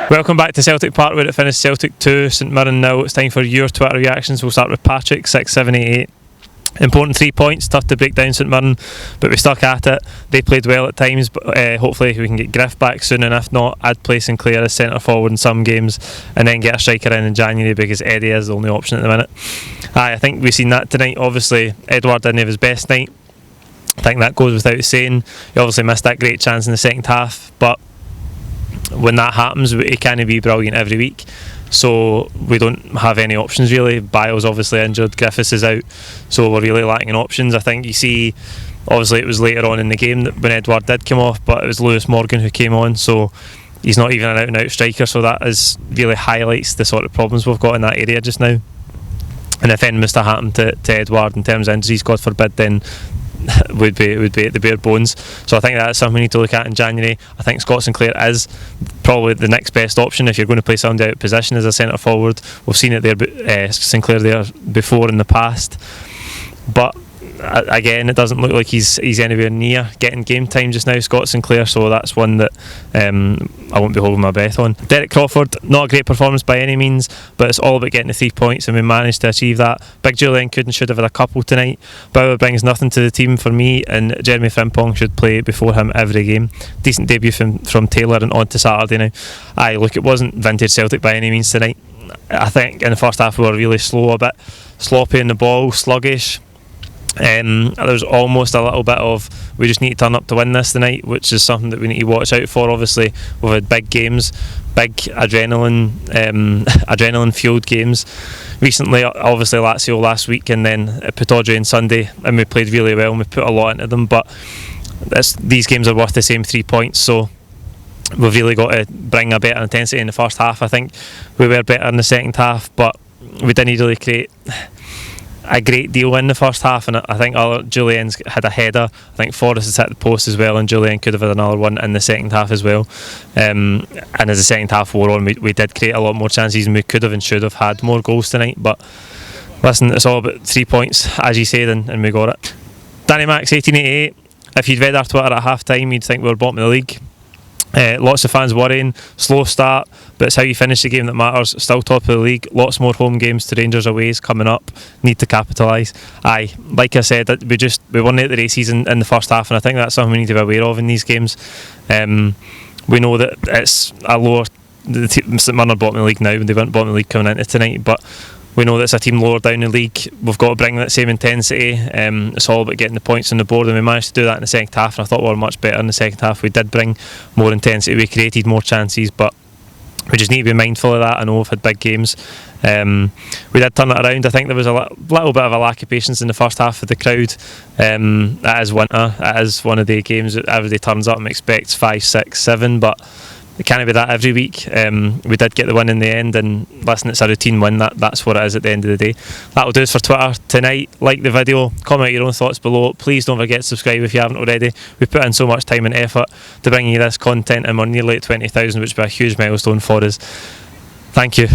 Welcome back to Celtic Park, where it finished Celtic 2, St Mirren 0. It's time for your Twitter reactions. We'll start with Patrick, 6788. Important 3 points, tough to break down St Mirren, but we stuck at it. They played well at times, but hopefully we can get Griff back soon, and if not, I'd play Sinclair as centre forward in some games and then get a striker in January, because Eddie is the only option at the minute. I think we've seen that tonight. Obviously Edouard didn't have his best night, I think that goes without saying. He obviously missed that great chance in the second half, but when that happens, he can't be brilliant every week, so we don't have any options really. Bile's obviously injured, Griffiths is out, so we're really lacking in options. I think you see, obviously it was later on in the game that when Edouard did come off, but it was Lewis Morgan who came on, so he's not even an out and out striker, so that is really highlights the sort of problems we've got in that area just now. And if anything was to happen to Edouard in terms of injuries, God forbid, then would be at the bare bones. So I think that's something we need to look at in January. I think Scott Sinclair is probably the next best option if you're going to play somebody out of position as a centre forward. We've seen it there, Sinclair there before in the past, but again, it doesn't look like he's anywhere near getting game time just now, Scott Sinclair, so that's one that I won't be holding my breath on. Derek Crawford, not a great performance by any means, but it's all about getting the 3 points, and we managed to achieve that. Big Julian could and should have had a couple tonight. Bauer brings nothing to the team for me, and Jeremy Frimpong should play before him every game. Decent debut from Taylor and on to Saturday now. Look, it wasn't vintage Celtic by any means tonight. I think in the first half we were really slow, a bit sloppy in the ball, sluggish. There was almost a little bit of, we just need to turn up to win this tonight, which is something that we need to watch out for. Obviously we've had big games, big adrenaline fueled games recently, obviously Lazio last week and then Pittodrie on Sunday, and we played really well and we put a lot into them, but these games are worth the same 3 points, so we've really got to bring a better intensity in the first half. I think we were better in the second half, but we didn't really create a great deal in the first half, and I think Julian's had a header. I think Forrest has hit the post as well, and Julian could have had another one in the second half as well. And as the second half wore on, we did create a lot more chances, and we could have and should have had more goals tonight. But listen, it's all about 3 points, as you said, and we got it. Danny Max 1888. If you'd read our Twitter at half time, you'd think we were bottom of the league. Lots of fans worrying, slow start, but it's how you finish the game that matters. Still top of the league, lots more home games to Rangers aways coming up, need to capitalise. Like I said, we weren't at the races in the first half, and I think that's something we need to be aware of in these games. We know that it's a lower, St Mirren are bottom of the league now, and they weren't bottom of the league coming into tonight, but we know that it's a team lower down the league. We've got to bring that same intensity. It's all about getting the points on the board, and we managed to do that in the second half, and I thought we were much better in the second half. We did bring more intensity, we created more chances, but we just need to be mindful of that. I know we've had big games. We did turn it around. I think there was a little bit of a lack of patience in the first half of the crowd. It is winter, it is one of the games that everybody turns up and expects 5, 6, 7, but it can't be that every week. We did get the win in the end, and listen, it's a routine win. That's what it is at the end of the day. That'll do us for Twitter tonight. Like the video, comment your own thoughts below. Please don't forget to subscribe if you haven't already. We've put in so much time and effort to bring you this content, and we're nearly at 20,000, which will be a huge milestone for us. Thank you.